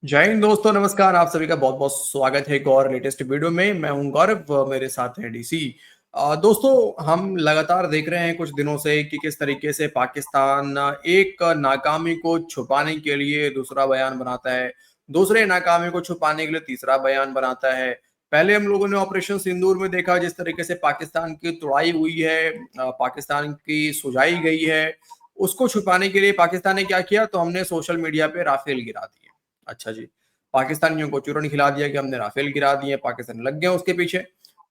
जय हिंद दोस्तों, नमस्कार। आप सभी का बहुत बहुत स्वागत है एक और लेटेस्ट वीडियो में। मैं हूं गौरव, मेरे साथ है डीसी। दोस्तों, हम लगातार देख रहे हैं कुछ दिनों से कि किस तरीके से पाकिस्तान एक नाकामी को छुपाने के लिए दूसरा बयान बनाता है, दूसरे नाकामी को छुपाने के लिए तीसरा बयान बनाता है। पहले हम लोगों ने ऑपरेशन सिंदूर में देखा जिस तरीके से पाकिस्तान की तुड़ाई हुई है, पाकिस्तान की सुझाई गई है। उसको छुपाने के लिए पाकिस्तान ने क्या किया, तो हमने सोशल मीडिया पे राफेल गिरा दिए। अच्छा जी, पाकिस्तानियों को चूरन खिला दिया कि हमने राफेल गिरा दिए, पाकिस्तान लग गए उसके पीछे।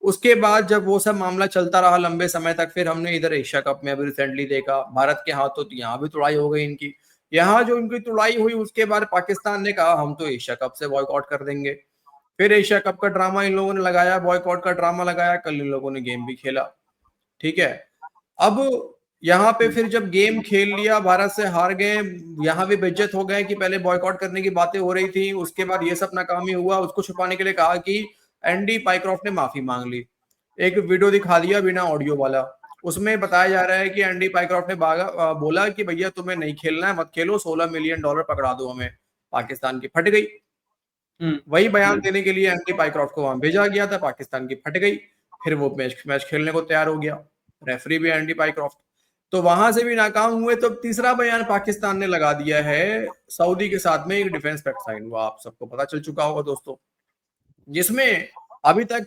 उसके बाद जब वो सब मामला चलता रहा लंबे समय तक, फिर हमने इधर एशिया कप में अभी रिसेंटली देखा भारत के हाथों, तो यहाँ भी तुड़ाई हो गई इनकी। यहाँ जो इनकी तुड़ाई हुई उसके बाद पाकिस्तान ने कहा हम तो एशिया कप से बॉयकॉट कर देंगे। फिर एशिया कप का ड्रामा इन लोगों ने लगाया, बॉयकॉट का ड्रामा लगाया, कल इन लोगों ने गेम भी खेला। ठीक है। अब यहाँ पे फिर जब गेम खेल लिया, भारत से हार गए, यहाँ भी बेइज्जत हो गए कि पहले बॉयकॉट करने की बातें हो रही थी, उसके बाद ये सब नाकामी हुआ। उसको छुपाने के लिए कहा कि एंडी पाइक्रॉफ्ट ने माफी मांग ली। एक वीडियो दिखा दिया बिना ऑडियो वाला, उसमें बताया जा रहा है कि एंडी पाइक्रॉफ्ट ने बोला कि भैया तुम्हें नहीं खेलना है, मत खेलो, $16 मिलियन पकड़ा दो हमें। पाकिस्तान की फट गई। वही बयान देने के लिए एंडी पाइक्रॉफ्ट को वहां भेजा गया था, पाकिस्तान की फट गई। फिर वो मैच मैच खेलने को तैयार हो गया, रेफरी भी एंडी पाइक्रॉफ्ट। तो वहां से भी नाकाम हुए, तो तीसरा बयान पाकिस्तान ने लगा दिया है। सऊदी के साथ में एक डिफेंस पैक्ट साइन हुआ, आप सबको पता चल चुका होगा दोस्तों, जिसमें अभी तक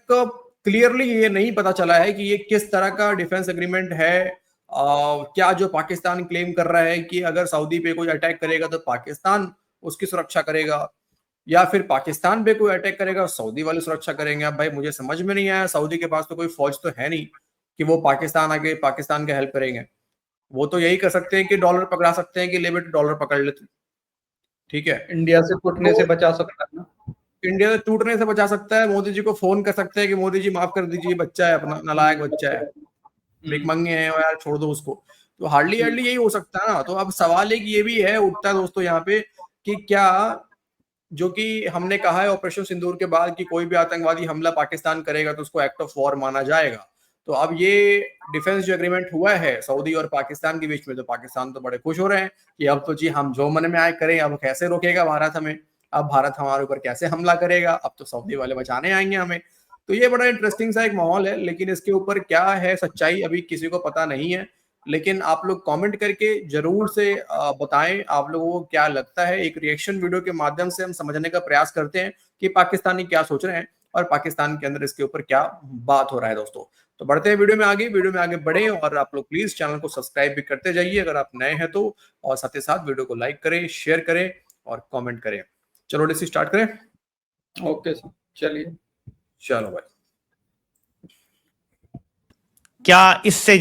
क्लियरली ये नहीं पता चला है कि ये किस तरह का डिफेंस एग्रीमेंट है। क्या जो पाकिस्तान क्लेम कर रहा है कि अगर सऊदी पे कोई अटैक करेगा तो पाकिस्तान उसकी सुरक्षा करेगा, या फिर पाकिस्तान पे कोई अटैक करेगा सऊदी वाले सुरक्षा करेंगे। अब भाई मुझे समझ में नहीं आया, सऊदी के पास तो कोई फौज तो है नहीं कि वो पाकिस्तान आके पाकिस्तान के हेल्प करेंगे। वो तो यही कर सकते हैं कि डॉलर पकड़ा सकते हैं कि ले बेटे डॉलर पकड़ ले तू। ठीक है। इंडिया से टूटने तो से बचा सकता है ना। इंडिया से टूटने से बचा सकता है, मोदी जी को फोन कर सकते हैं कि मोदी जी माफ कर दीजिए, बच्चा है अपना, नालायक बच्चा है, हम्म। भिखमंगे हैं यार, छोड़ दो उसको। तो हार्डली हार्डली यही हो सकता है ना। तो अब सवाल एक ये भी है उठता है दोस्तों यहाँ पे कि क्या, जो कि हमने कहा है ऑपरेशन सिंदूर के बाद कि कोई भी आतंकवादी हमला पाकिस्तान करेगा तो उसको एक्ट ऑफ वॉर माना जाएगा। तो अब ये डिफेंस जो एग्रीमेंट हुआ है सऊदी और पाकिस्तान के बीच में, तो पाकिस्तान तो बड़े खुश हो रहे हैं कि अब तो जी हम जो मन में आए करें, अब कैसे रोकेगा भारत हमें, अब भारत हमारे ऊपर कैसे हमला करेगा, अब तो सऊदी वाले बचाने आएंगे हमें। तो ये बड़ा इंटरेस्टिंग सा एक माहौल है, लेकिन इसके ऊपर क्या है सच्चाई अभी किसी को पता नहीं है। लेकिन आप लोग कमेंट करके जरूर से बताएं आप लोगों को क्या लगता है। एक रिएक्शन वीडियो के माध्यम से हम समझने का प्रयास करते हैं कि पाकिस्तानी क्या सोच रहे हैं और पाकिस्तान के अंदर इसके ऊपर क्या बात हो रहा है दोस्तों। तो बढ़ते हैं वीडियो में आगे बढ़े, और आप लोग प्लीज चैनल को सब्सक्राइब भी करते जाइए अगर आप नए हैं तो, और साथ ही साथ वीडियो को लाइक करें, शेयर करें और कमेंट करें। चलो डिस्कस स्टार्ट करें। ओके सर, चलिए। चलो भाई। क्या इससे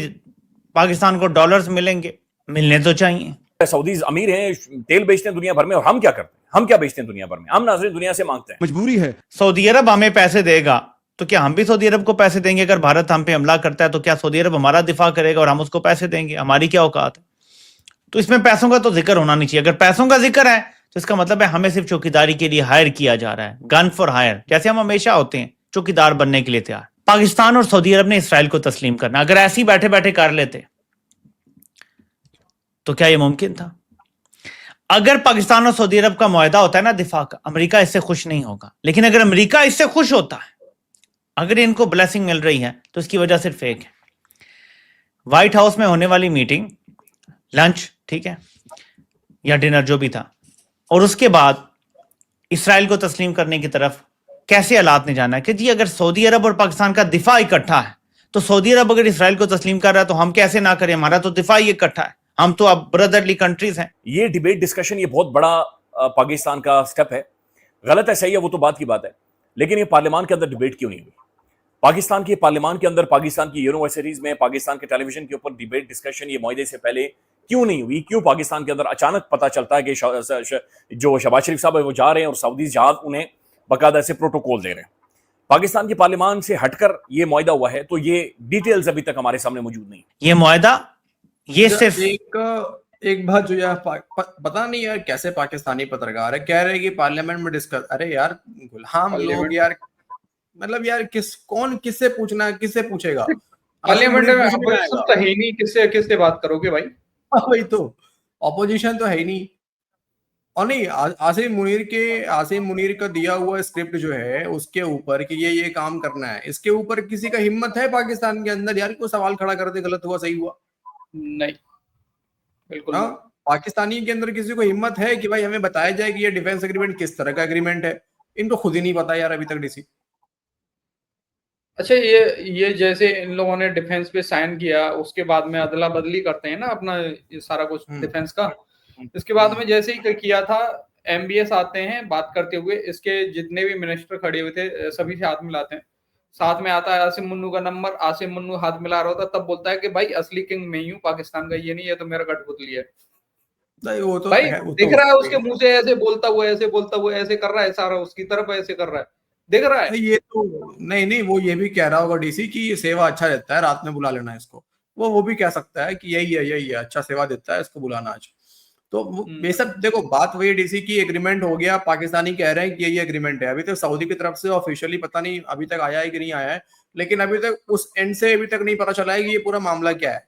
पाकिस्तान को डॉलर्स मिलेंगे? मिलने तो चाहिए। सऊदीज अमीर हैं, तेल बेचते हैं दुनिया भर में, और हम क्या करते हैं? हम क्या बेचते हैं दुनिया भर में? हम नाज़रीन दुनिया से मांगते हैं। मजबूरी है। सऊदी अरब हमें पैसे देगा तो क्या हम भी सऊदी अरब को पैसे देंगे? अगर भारत हम पे हमला करता है तो क्या सऊदी अरब हमारा दिफा करेगा और हम उसको पैसे देंगे? हमारी क्या औकात है? तो इसमें पैसों का तो जिक्र होना नहीं चाहिए। अगर पैसों का जिक्र है तो इसका मतलब है हमें सिर्फ चौकीदारी के लिए हायर किया जा रहा है, गन फॉर हायर, जैसे हम हमेशा होते हैं चौकीदार बनने के लिए तैयार। पाकिस्तान और सऊदी अरब ने इसराइल को तस्लीम करना, अगर ऐसे ही बैठे बैठे कर लेते तो क्या यह मुमकिन था? अगर पाकिस्तान और सऊदी अरब का मुआहदा होता है ना दिफा का, अमेरिका इससे खुश नहीं होगा। लेकिन अगर अमेरिका इससे खुश होता है, अगर इनको ब्लेसिंग मिल रही है, तो इसकी वजह सिर्फ एक है, व्हाइट हाउस में होने वाली मीटिंग, लंच, ठीक है, या डिनर जो भी था, और उसके बाद इसराइल को तस्लीम करने की तरफ कैसे हालात ने जाना है कि जी अगर सऊदी अरब और पाकिस्तान का दिफा इकट्ठा है, तो सऊदी अरब अगर इसराइल को तस्लीम कर रहा है तो हम कैसे ना करें? हमारा तो दिफा ही इकट्ठा है, हम तो अब ब्रदरली कंट्रीज हैं। ये डिबेट डिस्कशन ये बहुत बड़ा पाकिस्तान का स्टेप है। गलत है, सही है, वो तो बात की बात है, लेकिन ये पार्लियामान के अंदर डिबेट क्यों नहीं हुई? पाकिस्तान के पार्लियामान के अंदर, पाकिस्तान की यूनिवर्सिटीज में, पाकिस्तान के टेलीविजन के ऊपर डिबेट डिस्कशन ये मुआहदे से पहले क्यों नहीं हुई? क्यों पाकिस्तान के अंदर अचानक पता चलता है कि जो शहबाज शरीफ साहब है वो जा रहे हैं और सऊदी जहाज उन्हें बाकायदा से प्रोटोकॉल दे रहे हैं? पाकिस्तान की पार्लियामान से हटकर ये मुआहदा हुआ है, तो ये डिटेल्स अभी तक हमारे सामने मौजूद नहीं। ये मुआहदा ये सिर्फ एक बात जो यार पता नहीं यार कैसे पाकिस्तानी पत्रकार है, कह रहे हैं कि पार्लियामेंट में डिस्कस। अरे यार गुलाम लोग यार, मतलब यार कौन किससे पूछना, किससे पूछेगा? पार्लियामेंट में अपोजिशन तो है ही नहीं, किससे किससे बात करोगे भाई? वही तो, ऑपोजिशन तो है ही नहीं। और नहीं, आसिम मुनीर का दिया हुआ स्क्रिप्ट जो है उसके ऊपर कि ये काम करना है, इसके ऊपर किसी का हिम्मत है पाकिस्तान के अंदर यार कोई सवाल खड़ा कर दे गलत हुआ सही हुआ? नहीं, बिल्कुल हाँ, नहीं। पाकिस्तानी के अंदर किसी को हिम्मत है कि भाई हमें बताया जाए कि ये डिफेंस एग्रीमेंट किस तरह का एग्रीमेंट है? इनको खुद ही नहीं पता यार अभी तक डीसी। अच्छा, ये जैसे इन लोगों ने डिफेंस पे साइन किया, उसके बाद में अदला बदली करते हैं ना अपना ये सारा कुछ डिफेंस का। इसके बाद में जैसे ही किया था, एमबीएस आते हैं बात करते हुए, इसके जितने भी मिनिस्टर खड़े हुए थे सभी से हाथ मिलाते हैं। साथ में आता है आसिम मुन्नू का नंबर, आसिम मुन्नू हाथ मिला रहा होता, तब बोलता है कि भाई असली किंग मैं ही हूँ पाकिस्तान का, ये नहीं है तो मेरा कठपुतली है। नहीं वो तो भाई है, वो दिख तो रहा है उसके मुंह से ऐसे बोलता हुआ, ऐसे कर रहा है, सारा उसकी तरफ ऐसे कर रहा है, दिख रहा है। नहीं, ये तो नहीं, वो ये भी कह रहा होगा डीसी कि ये सेवा अच्छा देता है, रात में बुला लेना इसको। वो भी कह सकता है कि यही है अच्छा सेवा देता है, इसको बुलाना आज। तो बेशक देखो बात वही डीसी की, एग्रीमेंट हो गया, पाकिस्तानी कह रहे हैं कि यही एग्रीमेंट है। अभी तक सऊदी की तरफ से ऑफिशियली पता नहीं अभी तक आया है कि नहीं आया है, लेकिन अभी तक उस एंड से अभी तक नहीं पता चला है कि ये पूरा मामला क्या है,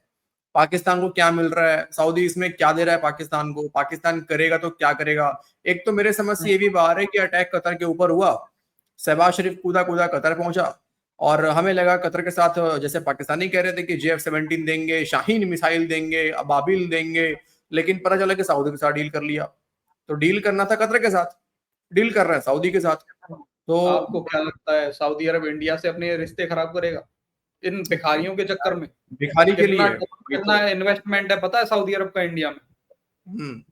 पाकिस्तान को क्या मिल रहा है, सऊदी इसमें क्या दे रहा है पाकिस्तान को, पाकिस्तान करेगा तो क्या करेगा। एक तो मेरे समझ से ये भी बाहर है कि अटैक कतर के ऊपर हुआ, शहबाज शरीफ कूदा कतर पहुंचा, और हमें लगा कतर के साथ जैसे पाकिस्तानी कह रहे थे कि JF-17 देंगे, शाहीन मिसाइल देंगे, अबाबिल देंगे, लेकिन पता चला कि सऊदी के साथ डील कर लिया। तो डील करना था कतर के साथ, डील कर रहे हैं सऊदी के साथ। तो आपको क्या लगता है सऊदी अरब इंडिया से अपने रिश्ते खराब करेगा इन भिखारियों के चक्कर में? भिखारी के लिए कितना इन्वेस्टमेंट है पता है सऊदी अरब का इंडिया में?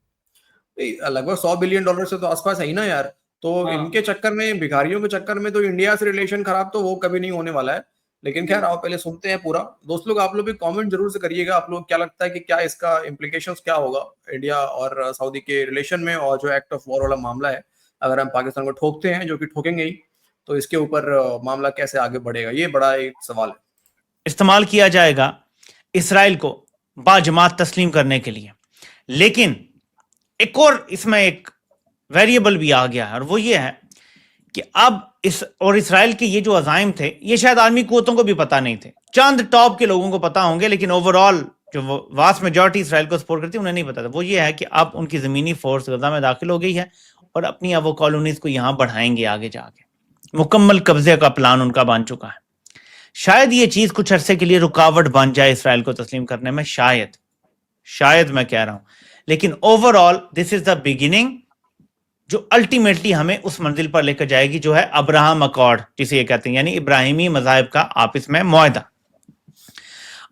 लगभग $100 बिलियन से तो आसपास है ही ना यार। तो इनके चक्कर में, भिखारियों के चक्कर में तो इंडिया से रिलेशन खराब तो वो कभी नहीं होने वाला है। लेकिन खैर आओ पहले सुनते हैं पूरा। दोस्त लोग आप लोग भी कमेंट जरूर से करिएगा, आप लोग क्या लगता है कि क्या इसका इम्प्लीकेशंस क्या होगा इंडिया और सऊदी के रिलेशन में, और जो एक्ट ऑफ वॉर वाला मामला है अगर हम पाकिस्तान को ठोकते हैं, जो कि ठोकेंगे ही, तो इसके ऊपर मामला कैसे आगे बढ़ेगा, ये बड़ा एक सवाल है। इस्तेमाल किया जाएगा इसराइल को बाजमात तस्लीम करने के लिए, लेकिन एक और इसमें एक वेरिएबल भी आ गया है, और वो ये है कि अब इसराइल के ये जो अजाइम थे ये शायद आर्मी कुव्वतों को भी पता नहीं थे, चंद टॉप के लोगों को पता होंगे, लेकिन ओवरऑल जो वास्ट मेजॉरिटी इसराइल को सपोर्ट करती है उन्हें नहीं पता था। वो ये है कि अब उनकी जमीनी फोर्स गजा में दाखिल हो गई है और अपनी अब वो कॉलोनीज को यहां बढ़ाएंगे, आगे जाके मुकम्मल कब्जे का प्लान उनका बन चुका है। शायद ये चीज कुछ अरसे के लिए रुकावट बन जाए इसराइल को तस्लीम करने में, शायद मैं कह रहा हूं, लेकिन overall this is the beginning जो अल्टीमेटली हमें उस मंजिल पर लेकर जाएगी जो है अब्राहम अकॉर्ड, जिसे ये कहते हैं, यानी इब्राहिमी मज़ाहिब का आपस में मुआहदा।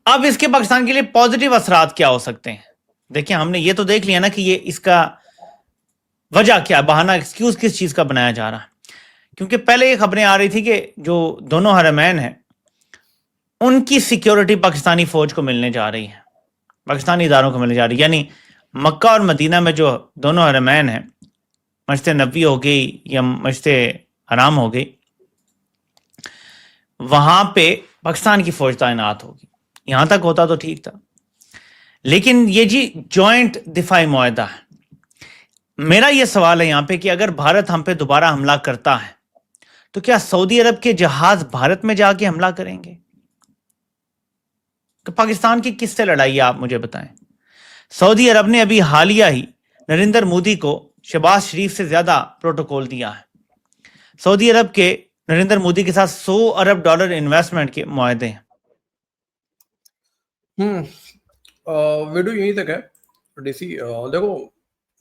अब इसके पाकिस्तान के लिए पॉजिटिव असरात क्या हो सकते हैं? देखिए, हमने ये तो देख लिया ना कि ये इसका वजह क्या, बहाना, एक्सक्यूज किस चीज का बनाया जा रहा है। क्योंकि पहले ये खबरें आ रही थी कि जो दोनों हरमैन हैं उनकी सिक्योरिटी पाकिस्तानी फौज को मिलने जा रही है, पाकिस्तानी इदारों को मिलने जा रही है, यानी मक्का और मदीना में जो दोनों हरमैन हैं, मस्जिद नबी हो गई या मस्जिद हराम हो गई, वहां पे पाकिस्तान की फौज तैनात होगी। यहां तक होता तो ठीक था, लेकिन ये जी जॉइंट दिफाई मुआहदा है। मेरा ये सवाल है यहां पे कि अगर भारत हम पे दोबारा हमला करता है तो क्या सऊदी अरब के जहाज भारत में जाके हमला करेंगे? कि पाकिस्तान की किससे लड़ाई है, आप मुझे बताएं। सऊदी अरब ने अभी हालिया ही नरेंद्र मोदी को शहबाज शरीफ से ज्यादा प्रोटोकॉल दिया है। सऊदी अरब के नरेंद्र मोदी के साथ $100 अरब इन्वेस्टमेंट के मुआहदे हैं। वीडियो यहीं तक है डीसी। देखो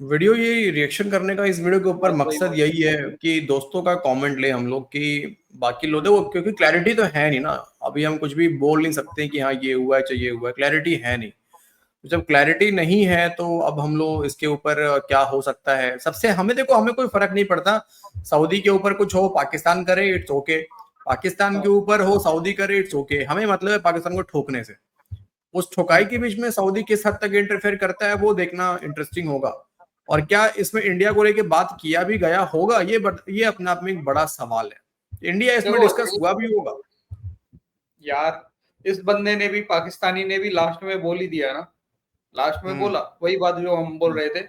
वीडियो, ये रिएक्शन करने का इस वीडियो के ऊपर मकसद यही है कि दोस्तों का कमेंट ले हम लोग, कि बाकी लोग देखो, क्योंकि क्लैरिटी तो है नहीं ना, अभी हम कुछ भी बोल नहीं सकते कि हाँ ये हुआ है चाहिए हुआ है, क्लैरिटी है नहीं। तो जब क्लैरिटी नहीं है तो अब हम लोग इसके ऊपर क्या हो सकता है, सबसे हमें देखो, हमें कोई फर्क नहीं पड़ता सऊदी के ऊपर कुछ हो, पाकिस्तान करे इट्स ओके, पाकिस्तान के ऊपर हो सऊदी करे इट्स ओके, हमें मतलब है पाकिस्तान को ठोकने से। उस ठोकाई के बीच में सऊदी किस हद तक इंटरफेयर करता है वो देखना इंटरेस्टिंग होगा, और क्या इसमें इंडिया को लेके बात किया भी गया होगा, ये अपने आप में एक बड़ा सवाल है। इंडिया इसमें डिस्कस हुआ भी होगा यार, इस बंदे ने भी, पाकिस्तानी ने भी लास्ट में बोल ही दिया ना, लास्ट में बोला वही बात जो हम बोल रहे थे।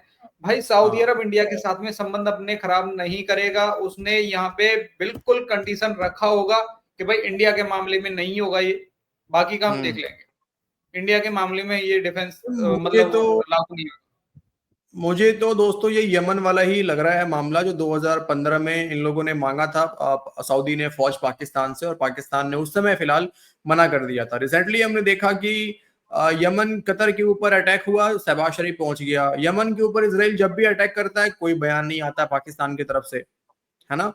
भाई सऊदी अरब इंडिया के साथ में संबंध अपने खराब नहीं करेगा, उसने यहाँ पे बिल्कुल कंडीशन रखा होगा कि भाई इंडिया के मामले में नहीं होगा ये, बाकी का हम देख लेंगे, इंडिया के मामले में ये डिफेंस मतलब तो लागू नहीं होगा। मुझे तो दोस्तों ये यमन वाला ही लग रहा है मामला, जो 2015 में इन लोगों ने मांगा था, सऊदी ने फौज पाकिस्तान से, और पाकिस्तान ने उस समय फिलहाल मना कर दिया था। रिसेंटली हमने देखा कि यमन कतर के ऊपर अटैक हुआ, शहबाज शरीफ पहुंच गया। यमन के ऊपर इसराइल जब भी अटैक करता है कोई बयान नहीं आता पाकिस्तान की तरफ से, है ना।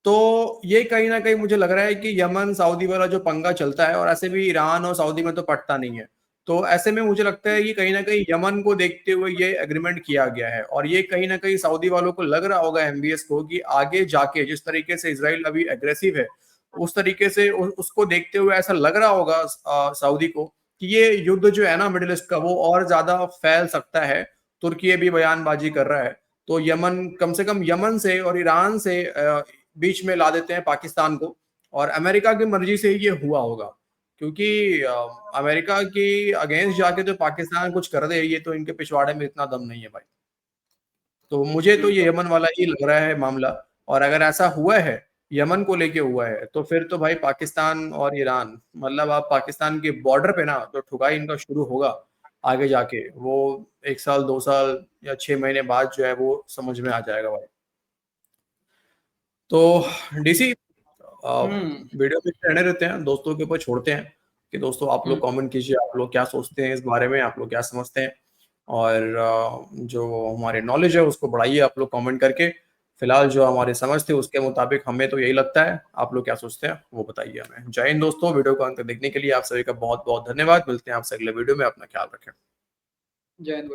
तो ये कहीं ना कहीं मुझे लग रहा है कि यमन सऊदी वाला जो पंगा चलता है, और ऐसे भी ईरान और सऊदी में तो पटता नहीं है, तो ऐसे में मुझे लगता है कि कहीं ना कहीं यमन को देखते हुए ये एग्रीमेंट किया गया है। और ये कहीं ना कहीं सऊदी वालों को लग रहा होगा, एमबीएस को, कि आगे जाके जिस तरीके से इसराइल अभी एग्रेसिव है, उस तरीके से उसको देखते हुए ऐसा लग रहा होगा सऊदी को कि ये युद्ध जो है ना मिडिल ईस्ट का, वो और ज्यादा फैल सकता है। तुर्की भी बयानबाजी कर रहा है, तो यमन, कम से कम यमन से और ईरान से बीच में ला देते हैं पाकिस्तान को, और अमेरिका की मर्जी से ही ये हुआ होगा, क्योंकि अमेरिका की अगेंस्ट जाके तो पाकिस्तान कुछ कर दे, ये तो इनके पिछवाड़े में इतना दम नहीं है भाई। तो मुझे तो ये यमन वाला ही लग रहा है मामला। और अगर ऐसा हुआ है, यमन को लेके हुआ है, तो फिर तो भाई पाकिस्तान और ईरान, मतलब आप पाकिस्तान के बॉर्डर पे ना तो ठुकाई इनका शुरू होगा आगे जाके, वो 1 साल 2 साल या 6 महीने बाद जो है वो समझ में आ जाएगा भाई। तो डीसी वीडियो में रहने रहते हैं, दोस्तों के ऊपर छोड़ते हैं कि दोस्तों आप लोग कमेंट कीजिए, आप लोग क्या सोचते हैं इस बारे में, आप लोग क्या समझते हैं, और जो हमारे नॉलेज है उसको बढ़ाइए आप लोग कमेंट करके। फिलहाल जो हमारी समझ थी उसके मुताबिक हमें तो यही लगता है, आप लोग क्या सोचते हैं वो बताइए हमें। जय हिंद दोस्तों, वीडियो को अंत तक देखने के लिए आप सभी का बहुत बहुत धन्यवाद। मिलते हैं आपसे अगले वीडियो में, अपना ख्याल रखें। जय हिंद।